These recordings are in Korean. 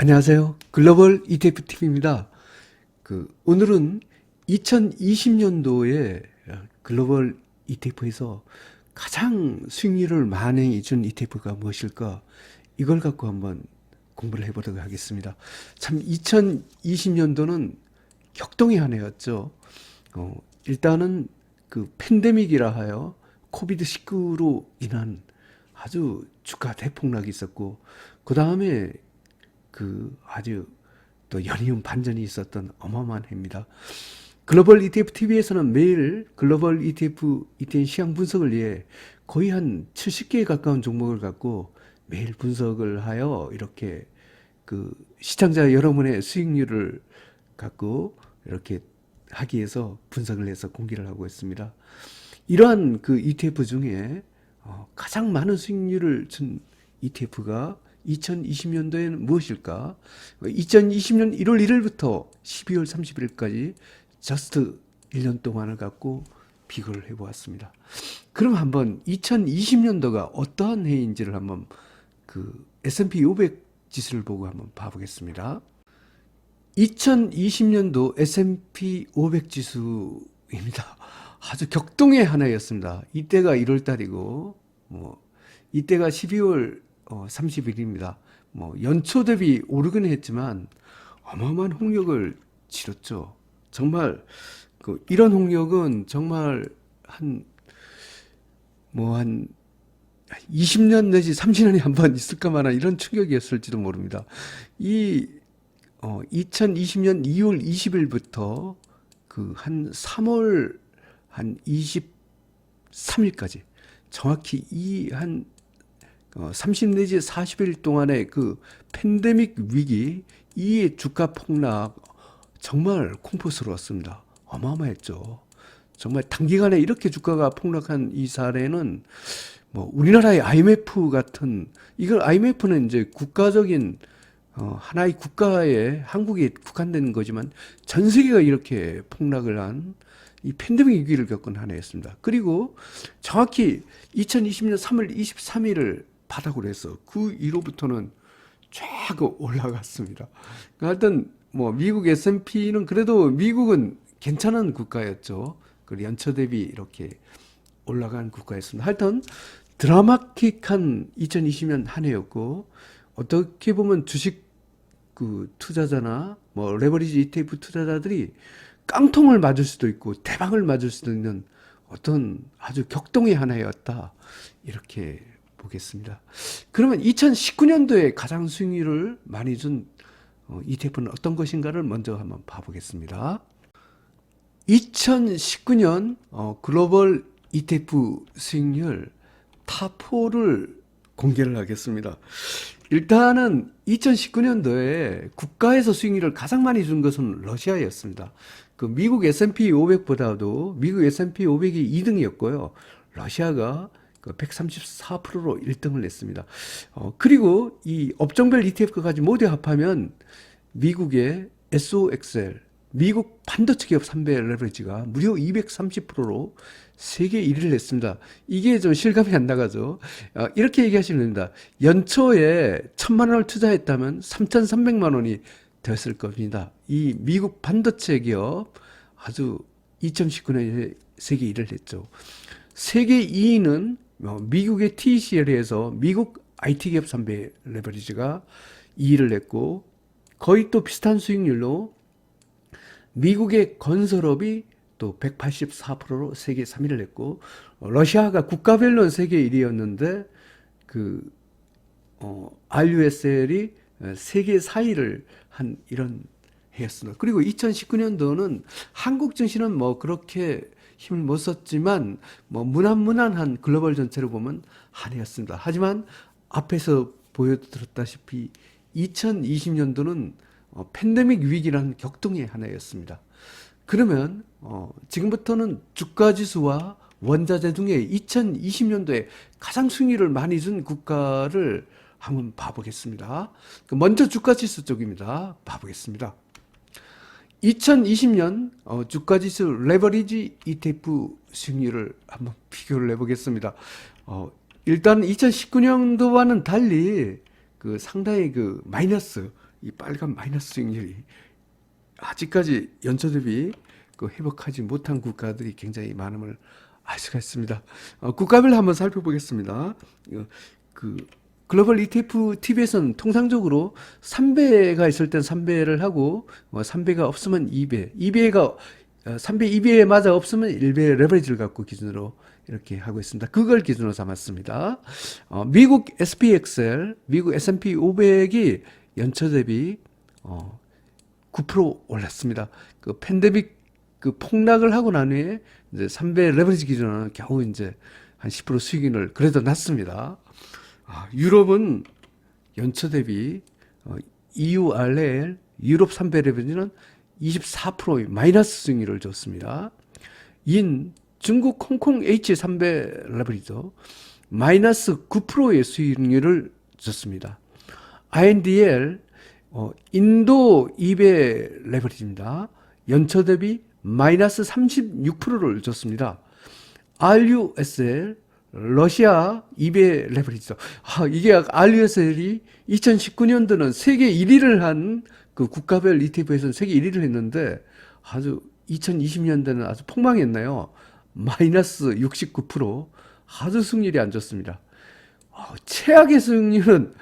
안녕하세요. 글로벌 ETF 팀입니다. 오늘은 2020년도에 글로벌 ETF에서 가장 수익률을 많이 준 ETF가 무엇일까? 이걸 갖고 한번 공부를 해보도록 하겠습니다. 참 2020년도는 격동의 한 해였죠. 일단은 그 팬데믹이라 하여 코비드19로 인한 아주 주가 대폭락이 있었고, 그 다음에 아주 또 연이은 반전이 있었던 어마어마한 해입니다. 글로벌 ETF TV에서는 매일 글로벌 ETF, ETN 시장 분석을 위해 거의 한 70개에 가까운 종목을 갖고 매일 분석을 하여 이렇게 시청자 여러분의 수익률을 갖고 이렇게 하기 위해서 분석을 해서 공개를 하고 있습니다. 이러한 ETF 중에 가장 많은 수익률을 준 ETF가 2020년도에는 무엇일까? 2020년 1월 1일부터 12월 31일까지 저스트 1년 동안을 갖고 비교를 해보았습니다. 그럼 한번 2020년도가 어떠한 해인지를 한번 S&P 500 지수를 보고 한번 봐보겠습니다. 2020년도 S&P 500 지수입니다. 아주 격동의 하나였습니다. 이때가 1월 달이고, 이때가 12월 30일입니다. 연초 대비 오르긴 했지만 어마어마한 홍역을 치렀죠. 정말 이런 홍역은 정말 한 20년 내지 30년에 한 번 있을까만한 이런 충격이었을지도 모릅니다. 2020년 2월 20일부터 한 3월 한 23일까지 정확히 30 내지 40일 동안의 팬데믹 위기, 이 주가 폭락 정말 공포스러웠습니다. 어마어마했죠. 정말 단기간에 이렇게 주가가 폭락한 이 사례는 우리나라의 IMF 같은, 이걸 IMF는 이제 국가적인 하나의 국가에 한국에 국한된 거지만 전 세계가 이렇게 폭락을 한 이 팬데믹 위기를 겪은 한 해였습니다. 그리고 정확히 2020년 3월 23일을 바닥으로 해서 그 이후부터는 쫙 올라갔습니다. 하여튼 미국 S&P는 그래도 미국은 괜찮은 국가였죠. 그리고 연초 대비 이렇게 올라간 국가였습니다. 하여튼 드라마틱한 2020년 한 해였고, 어떻게 보면 주식 투자자나 레버리지 ETF 투자자들이 깡통을 맞을 수도 있고 대박을 맞을 수도 있는 어떤 아주 격동의 한 해였다, 이렇게 보겠습니다. 그러면 2019년도에 가장 수익률을 많이 준 ETF는 어떤 것인가를 먼저 한번 봐보겠습니다. 2019년 글로벌 ETF 수익률 탑4를 공개를 하겠습니다. 일단은 2019년도에 국가에서 수익률을 가장 많이 준 것은 러시아였습니다. 미국 S&P 500보다도 미국 S&P 500이 2등이었고요. 러시아가 134%로 1등을 했습니다. 그리고 이 업종별 ETF까지 모두 합하면 미국의 SOXL, 미국 반도체 기업 3배 레버리지가 무려 230%로 세계 1위를 했습니다. 이게 좀 실감이 안 나가죠. 이렇게 얘기하시면 됩니다. 연초에 1,000만 원을 투자했다면 3,300만 원이 되었을 겁니다. 이 미국 반도체 기업 아주 2019년에 세계 1위를 했죠. 세계 2위는 미국의 TCL에서 미국 IT 기업 3배 레버리지가 2위를 했고, 거의 또 비슷한 수익률로 미국의 건설업이 또 184%로 세계 3위를 했고, 러시아가 국가별로는 세계 1위였는데 RUSL이 세계 4위를 한 이런 해였습니다. 그리고 2019년도는 한국 증시는 그렇게 힘을 못 썼지만 무난무난한 글로벌 전체를 보면 한 해였습니다. 하지만 앞에서 보여드렸다시피 2020년도는 팬데믹 위기라는 격동의 하나였습니다. 그러면 지금부터는 주가지수와 원자재 중에 2020년도에 가장 수익률을 많이 준 국가를 한번 봐보겠습니다. 먼저 주가지수 쪽입니다. 봐보겠습니다. 2020년 주가지수 레버리지 ETF 수익률을 한번 비교를 해보겠습니다. 일단 2019년도와는 달리 상당히 마이너스, 이 빨간 마이너스 수익률이 아직까지 연초 대비 그 회복하지 못한 국가들이 굉장히 많음을 알 수가 있습니다. 국가별로 한번 살펴보겠습니다. 그 글로벌 ETF TV에서는 통상적으로 3배가 있을 땐 3배를 하고 3배가 없으면 2배, 2배가 3배, 2배에 맞아 없으면 1배 레버리지를 갖고 기준으로 이렇게 하고 있습니다. 그걸 기준으로 삼았습니다. 미국 SPXL, 미국 S&P 500이 연초 대비 9% 올랐습니다. 그 팬데믹 그 폭락을 하고 난 후에 이제 3배 레버리지 기준은 겨우 이제 한 10% 수익률을 그래도 났습니다. 유럽은 연초 대비 EURL 유럽 3배 레버리지는 24%의 마이너스 수익률을 줬습니다. 중국 홍콩 H3배 레버리지도 마이너스 9%의 수익률을 줬습니다. INDL 인도 2배 레버리지입니다. 연초 대비 마이너스 36%를 줬습니다. RUSL 러시아 2배 레버리지죠. 이게 RUSL이 2019년도는 세계 1위를 한 그 국가별 ETF에서는 세계 1위를 했는데 아주 2020년도는 아주 폭망했나요? 마이너스 69%. 아주 승률이 안 좋습니다. 최악의 승률은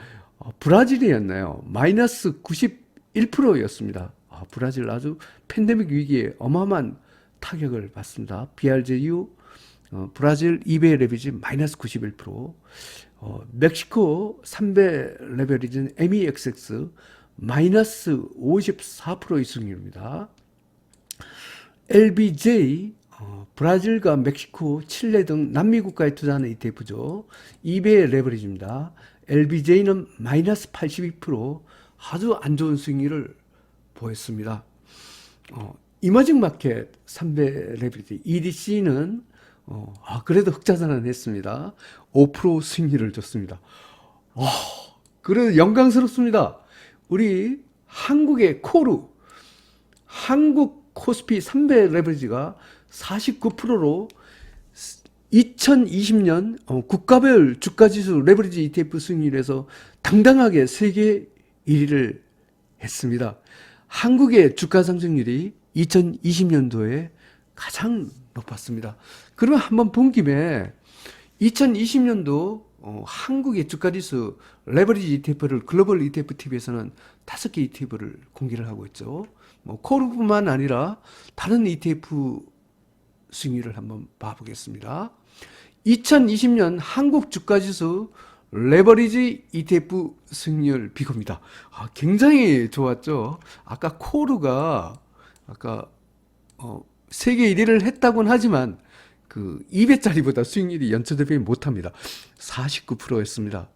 브라질이었나요? 마이너스 91%였습니다. 브라질 아주 팬데믹 위기에 어마어마한 타격을 받습니다. BRJU 브라질 2배 레버리지 마이너스 91%, 멕시코 3배 레버리지는 MEXX 마이너스 54%의 승률입니다. LBJ 브라질과 멕시코, 칠레 등 남미 국가에 투자하는 ETF죠. 2배 레버리지입니다. LBJ는 마이너스 82% 아주 안 좋은 수익률을 보였습니다. 이머징 마켓 3배 레버리지 EDC는 그래도 흑자전환 했습니다. 5% 수익률을 줬습니다. 그래도 영광스럽습니다. 우리 한국의 코르, 한국 코스피 3배 레버리지가 49%로 2020년 국가별 주가지수 레버리지 ETF 수익률에서 당당하게 세계 1위를 했습니다. 한국의 주가 상승률이 2020년도에 가장 높았습니다. 그러면 한번 본 김에 2020년도 한국의 주가지수 레버리지 ETF를 글로벌 ETF TV에서는 5개 ETF를 공개를 하고 있죠. 코르뿐만 아니라 다른 ETF 수익률을 한번 봐보겠습니다. 2020년 한국 주가지수 레버리지 ETF 수익률 비교입니다. 굉장히 좋았죠. 아까 코르가 세계 1위를 했다고는 하지만 그 2배짜리보다 수익률이 연초 대비 못합니다. 49%였습니다.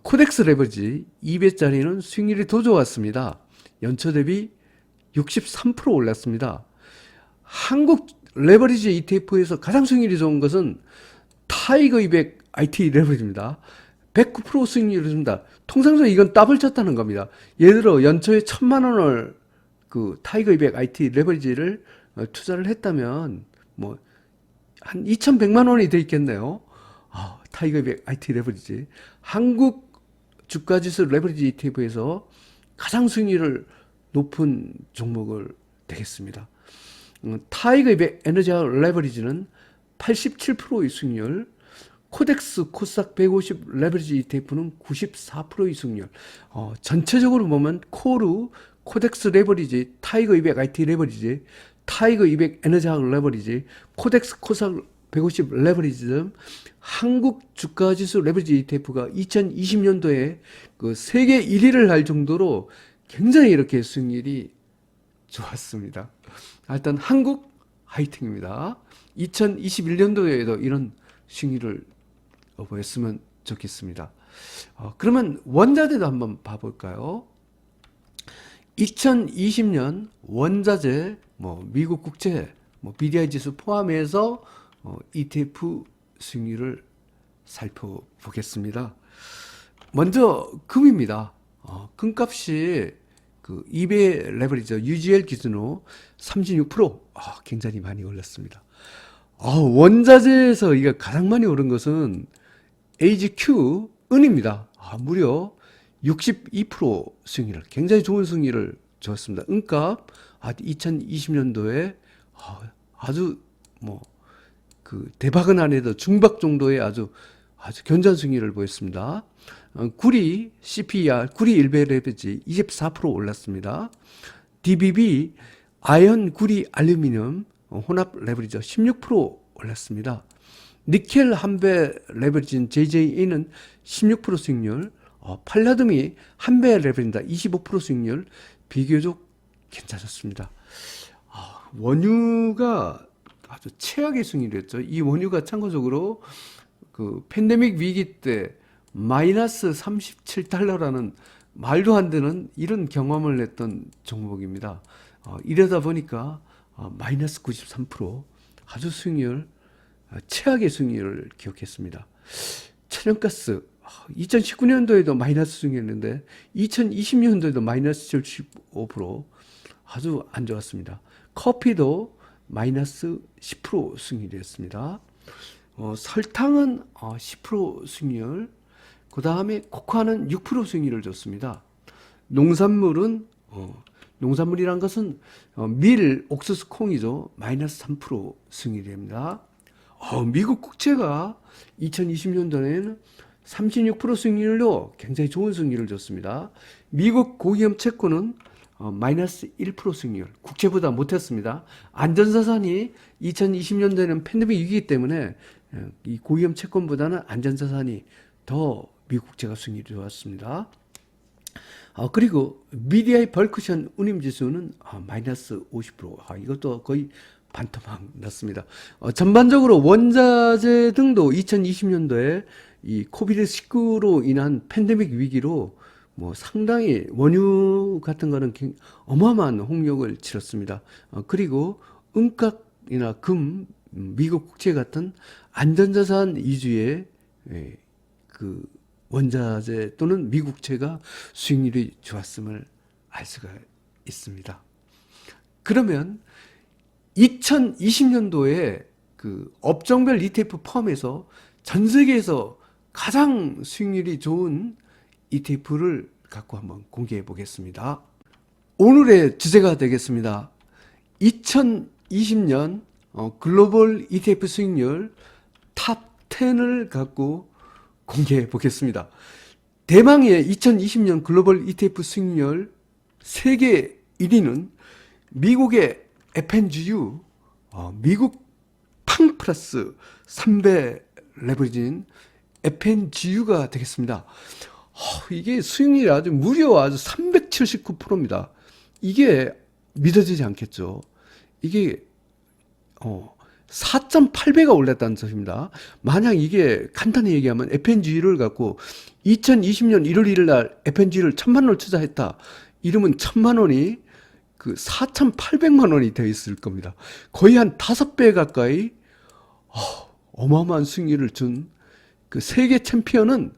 코덱스 레버리지 2배짜리는 수익률이 더 좋았습니다. 연초 대비 63% 올랐습니다. 한국 레버리지 ETF에서 가장 수익률이 좋은 것은 타이거 200 IT 레버리지입니다. 109% 수익률을 줍니다. 통상적으로 이건 더블 쳤다는 겁니다. 예를 들어 연초에 1,000만 원을 그 타이거 200 IT 레버리지를 투자를 했다면 한 2,100만 원이 돼 있겠네요. 타이거 200 IT 레버리지. 한국 주가지수 레버리지 ETF에서 가장 수익률을 높은 종목을 되겠습니다. 타이거 200 에너지화 레버리지는 87%의 수익률, 코덱스 코스닥 150 레버리지 ETF는 94%의 수익률. 전체적으로 보면 코르, 코덱스 레버리지, 타이거 200 IT 레버리지, 타이거 200 에너지화 레버리지, 코덱스 코스닥 150 레버리지 등 한국 주가지수 레버리지 ETF가 2020년도에 그 세계 1위를 할 정도로 굉장히 이렇게 수익률이 좋았습니다. 일단 한국 화이팅입니다. 2021년도에도 이런 수익률을 보였으면 좋겠습니다. 그러면 원자재도 한번 봐볼까요? 2020년 원자재, 미국 국채, BDI 지수 포함해서 ETF 수익률을 살펴보겠습니다. 먼저 금입니다. 금값이 그 2배 레버리지 UGL 기준으로 36% 굉장히 많이 올랐습니다. 원자재에서 이게 가장 많이 오른 것은 AGQ 은입니다. 무려 62% 수익률, 굉장히 좋은 수익률을 줬습니다. 은값 2020년도에 아주 뭐 그 대박은 아니어도 중박 정도의 아주 견고한 수익률을 보였습니다. 구리 CPR, 구리 일베 레버리지 24% 올랐습니다. DBB 아연 구리 알루미늄 혼합 레버리지 16% 올랐습니다. 니켈 한배 레버리지인 JJE는 16% 수익률, 팔라듐이 한배 레버리지입니다. 25% 수익률, 비교적 괜찮았습니다. 원유가 아주 최악의 수익률이었죠. 이 원유가 참고적으로 그 팬데믹 위기 때 마이너스 37달러라는 말도 안 되는 이런 경험을 했던 종목입니다. 이러다 보니까 마이너스 93% 아주 수익률, 최악의 수익률을 기록했습니다. 천연가스 2019년도에도 마이너스 수익률이었는데 2020년도에도 마이너스 75% 아주 안 좋았습니다. 커피도 마이너스 10% 수익률이었습니다. 설탕은 10% 수익률, 그 다음에 코코아는 6% 수익률을 줬습니다. 농산물은 농산물이란 것은 밀, 옥수수, 콩이죠. 마이너스 3% 수익률입니다. 미국 국채가 2020년도에는 36% 수익률로 굉장히 좋은 수익률을 줬습니다. 미국 고위험 채권은 마이너스 1% 수익률, 국채보다 못했습니다. 안전자산이 2020년도에는 팬데믹 위기이기 때문에 이 고위험 채권보다는 안전자산이 더 미국 국채가 수익률이 좋았습니다. 그리고 BDI 벌크션 운임지수는 마이너스 50%. 이것도 거의 반토막 났습니다. 전반적으로 원자재 등도 2020년도에 이 코비드19로 인한 팬데믹 위기로 뭐 상당히 원유 같은 거는 어마어마한 홍역을 치렀습니다. 그리고 은값이나 금, 미국 국채 같은 안전자산 위주의 그 원자재 또는 미국 국채가 수익률이 좋았음을 알 수가 있습니다. 그러면 2020년도에 그 업종별 ETF 포함해서 전 세계에서 가장 수익률이 좋은 ETF를 갖고 한번 공개해 보겠습니다. 오늘의 주제가 되겠습니다. 2020년 글로벌 ETF 수익률 탑 10을 갖고 공개해 보겠습니다. 대망의 2020년 글로벌 ETF 수익률 세계 1위는 미국의 FNGU, 미국 팡 플러스 3배 레버리지인 FNGU가 되겠습니다. 이게 수익률이 무려 379%입니다. 이게 믿어지지 않겠죠. 이게 4.8배가 올랐다는 소리입니다. 만약 이게 간단히 얘기하면 FNG를 갖고 2020년 1월 1일 날 FNG를 1,000만 원을 투자했다. 이러면 1,000만 원이 그 4,800만 원이 되어 있을 겁니다. 거의 한 5배 가까이 어마어마한 수익률을 준 그 세계 챔피언은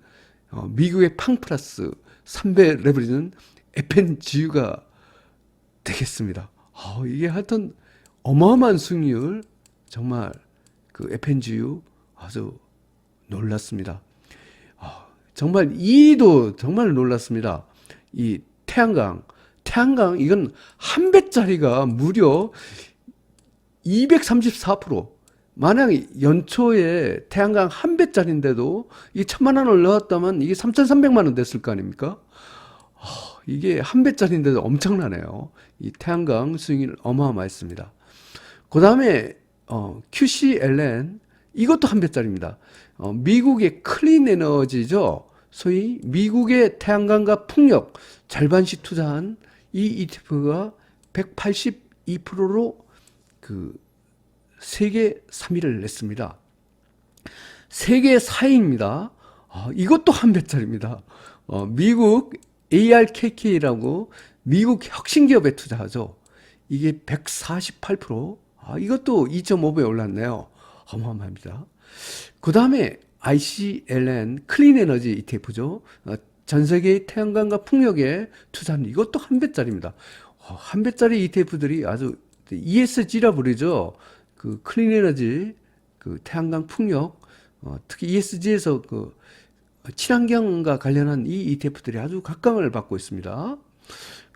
미국의 팡 플러스 3배 레버리지는 FNGU가 되겠습니다. 이게 하여튼 어마어마한 수익률, 정말 그 FNGU 아주 놀랐습니다. 정말 이도 정말 놀랐습니다. 이 태양광 이건 한 배짜리가 무려 234%. 만약 연초에 태양광 한 배짜리인데도 이 1,000만 원을 넣었다면 이게 3,300만 원 됐을 거 아닙니까? 이게 한 배짜리인데도 엄청나네요. 이 태양광 수익률 어마어마했습니다. 그 다음에 QCLN 이것도 한 배짜리입니다. 미국의 클린 에너지죠. 소위 미국의 태양광과 풍력 절반씩 투자한 이 ETF가 182%로 그 세계 3위를 냈습니다. 세계 4위입니다. 이것도 한 배짜리입니다. 미국 ARKK라고 미국 혁신기업에 투자하죠. 이게 148%. 이것도 2.5배 올랐네요. 어마어마합니다. 그 다음에 ICLN 클린에너지 ETF죠. 전 세계의 태양광과 풍력에 투자하는 이것도 한 배짜리입니다. 한 배짜리 ETF들이 아주 ESG라 부르죠. 그 클린에너지, 그 태양광 풍력, 특히 ESG에서 그 친환경과 관련한 이 ETF들이 아주 각광을 받고 있습니다.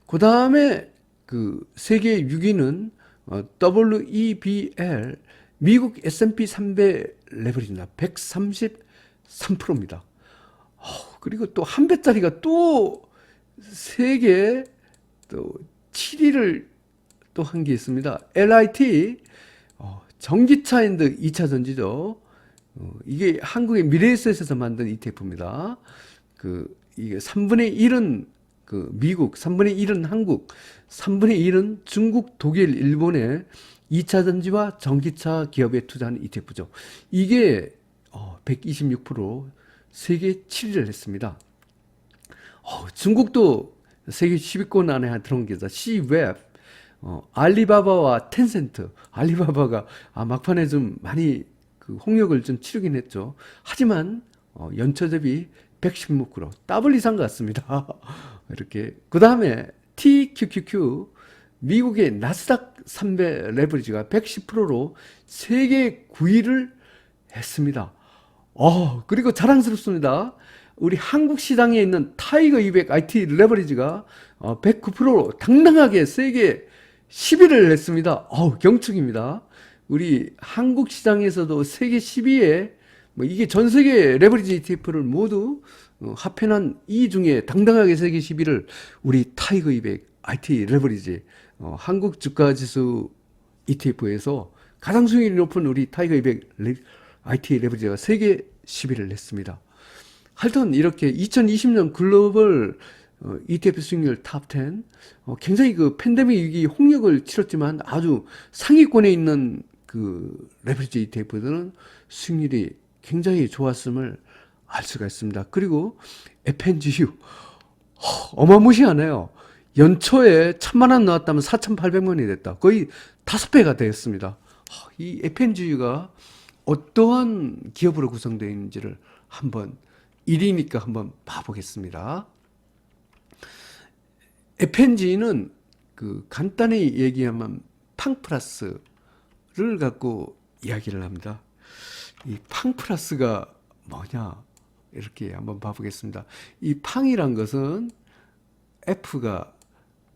그 다음에 그 세계 6위는 WEBL 미국 S&P 300 레버리지입니다. 133%입니다. 그리고 또 한 배짜리가 또 세계 또 7위를 또 한 게 있습니다. LIT 전기차 앤드 2차 전지죠. 이게 한국의 미래에셋에서 만든 ETF입니다. 이게 3분의 1은 미국, 3분의 1은 한국, 3분의 1은 중국, 독일, 일본의 2차 전지와 전기차 기업에 투자한 ETF죠. 이게 126% 세계 7위를 했습니다. 중국도 세계 10위권 안에 들어온 게다. C웹, 알리바바와 텐센트. 알리바바가 막판에 좀 많이 홍역을 좀 치르긴 했죠. 하지만 연초 대비 116% 더블 이상 같습니다. 이렇게. 그 다음에 TQQQ 미국의 나스닥 300 레버리지가 110%로 세계 9위를 했습니다. 그리고 자랑스럽습니다. 우리 한국 시장에 있는 타이거 200 IT 레버리지가 109%로 당당하게 세계 10위를 했습니다. 경축입니다. 우리 한국 시장에서도 세계 10위에 이게 전 세계 레버리지 ETF를 모두 합해놓은 이 중에 당당하게 세계 10위를 우리 타이거 200 IT 레버리지 한국 주가 지수 ETF에서 가장 수익률이 높은 우리 타이거 200 IT 레버리지가 세계 10위를 했습니다. 하여튼 이렇게 2020년 글로벌 ETF 수익률 탑10 굉장히 팬데믹 위기 홍역을 치렀지만 아주 상위권에 있는 레버리지 ETF들은 수익률이 굉장히 좋았음을 알 수가 있습니다. 그리고 FNGU 어마무시하네요. 연초에 1,000만 원 나왔다면 4,800만 원이 됐다. 거의 5배가 되었습니다. 이 FNGU가 어떠한 기업으로 구성되어 있는지를 한번 1위니까 한번 봐보겠습니다. FNG는 간단히 얘기하면 팡플러스를 갖고 이야기를 합니다. 이 팡플러스가 뭐냐 이렇게 한번 봐보겠습니다. 이 팡이란 것은 F가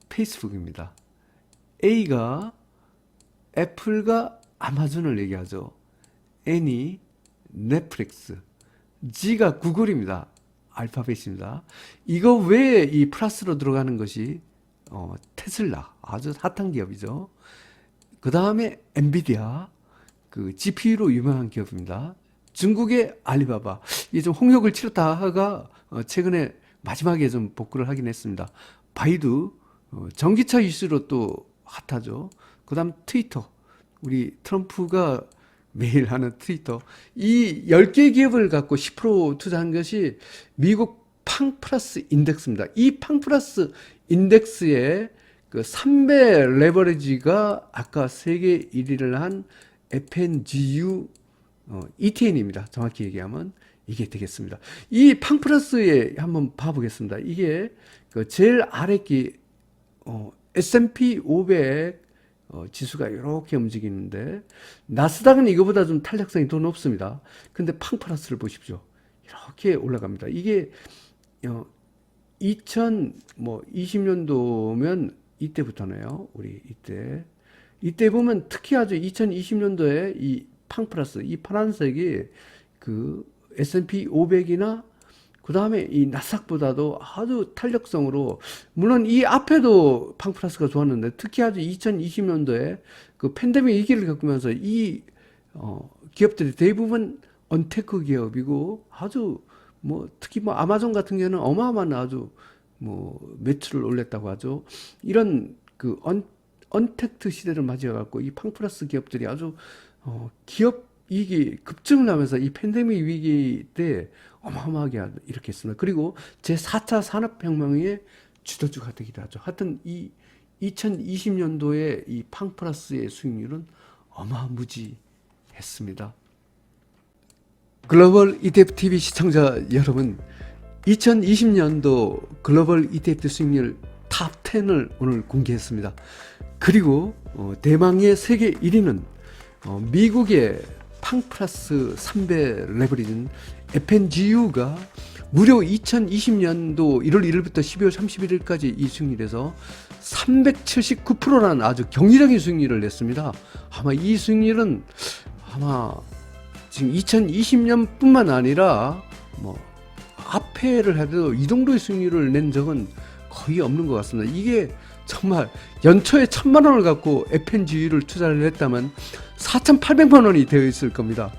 페이스북입니다. A가 애플과 아마존을 얘기하죠. N이 넷플릭스, G가 구글입니다. 알파벳입니다. 이거 외에 이 플러스로 들어가는 것이 테슬라, 아주 핫한 기업이죠. 그 다음에 엔비디아, GPU로 유명한 기업입니다. 중국의 알리바바, 이게 좀 홍역을 치렀다가 최근에 마지막에 좀 복구를 하긴 했습니다. 바이두, 전기차 이슈로 또 핫하죠. 그 다음 트위터, 우리 트럼프가 매일 하는 트위터. 이 10개 기업을 갖고 10% 투자한 것이 미국 팡플러스 인덱스입니다. 이 팡플러스 인덱스의 3배 레버리지가 아까 세계 1위를 한 FNGU ETN입니다. 정확히 얘기하면 이게 되겠습니다. 이 팡플러스에 한번 봐보겠습니다. 이게 제일 아래끼 S&P 500 지수가 이렇게 움직이는데 나스닥은 이거보다 좀 탄력성이 더 높습니다. 근데 팡플러스를 보십시오. 이렇게 올라갑니다. 이게 2020년도면 이때부터네요. 우리 이때 보면 특히 아주 2020년도에 이 팡플러스, 이 파란색이 S&P 500이나 그 다음에 이 나스닥보다도 아주 탄력성으로, 물론 이 앞에도 팡플러스가 좋았는데 특히 아주 2020년도에 팬데믹 위기를 겪으면서 이 기업들이 대부분 언테크 기업이고 아주 특히 아마존 같은 경우는 어마어마한 아주 매출을 올렸다고 하죠. 이런 언택트 시대를 맞이해갖고 이 팡플러스 기업들이 아주 기업 이익이 급증을 하면서 이 팬데믹 위기 때 어마어마하게 일으켰습니다. 그리고 제4차 산업혁명의 주도주가 되기도 하죠. 하여튼 이 2020년도에 이 팡플러스의 수익률은 어마무지했습니다. 글로벌 ETF TV 시청자 여러분, 2020년도 글로벌 ETF 수익률 탑 10을 오늘 공개했습니다. 그리고 대망의 세계 1위는 미국의 팡플러스 3배 레버리지인 FNGU가 무려 2020년도 1월 1일부터 12월 31일까지 이 수익률에서 379%라는 아주 경이적인 수익률을 냈습니다. 아마 이 수익률은 아마 지금 2020년뿐만 아니라 뭐 앞해를 해도 이 정도의 수익률을 낸 적은 거의 없는 것 같습니다. 이게 정말 연초에 1,000만 원을 갖고 FNGU를 투자를 했다면 4,800만 원이 되어 있을 겁니다.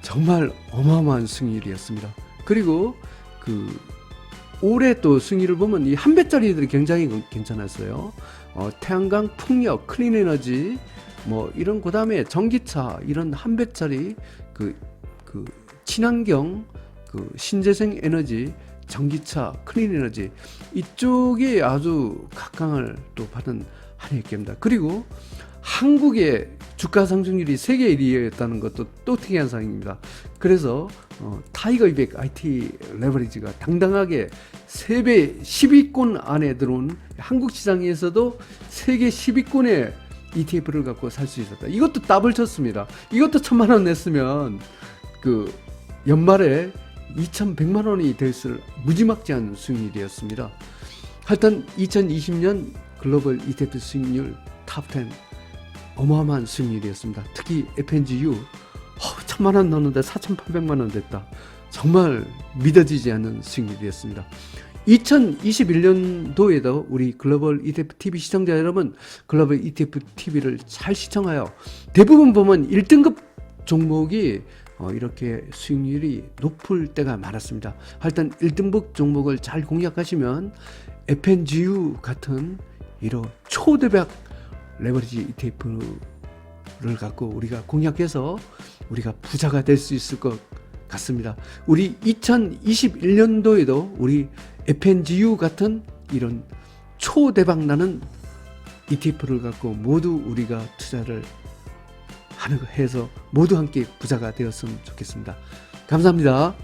정말 어마어마한 수익률이었습니다. 그리고 올해 또 수익률을 보면 이 한 배짜리들이 굉장히 괜찮았어요. 태양광, 풍력, 클린에너지 뭐 이런, 그다음에 전기차 이런 한 배짜리 친환경 신재생 에너지, 전기차, 클린에너지 이쪽이 아주 각광을 또 받은 한 해입니다. 그리고 한국의 주가 상승률이 세계 1위였다는 것도 또 특이한 사항입니다. 그래서 타이거 200 IT 레버리지가 당당하게 세계 10위권 안에 들어온 한국 시장에서도 세계 10위권의 ETF를 갖고 살 수 있었다. 이것도 더블 쳤습니다. 이것도 1,000만 원 냈으면 연말에 2,100만 원이 됐을 무지막지한 수익률이었습니다. 하여튼 2020년 글로벌 ETF 수익률 탑10 어마어마한 수익률이었습니다. 특히 FNGU 1,000만 원 넣었는데 4,800만 원 됐다. 정말 믿어지지 않는 수익률이었습니다. 2021년도에도 우리 글로벌 ETF TV 시청자 여러분, 글로벌 ETF TV를 잘 시청하여 대부분 보면 1등급 종목이 이렇게 수익률이 높을 때가 많았습니다. 하여튼 1등급 종목을 잘 공략하시면 FNGU 같은 이런 초대박 레버리지 ETF를 갖고 우리가 공략해서 우리가 부자가 될 수 있을 것 같습니다. 우리 2021년도에도 우리 FNGU 같은 이런 초대박 나는 ETF를 갖고 모두 우리가 투자를 해서 모두 함께 부자가 되었으면 좋겠습니다. 감사합니다.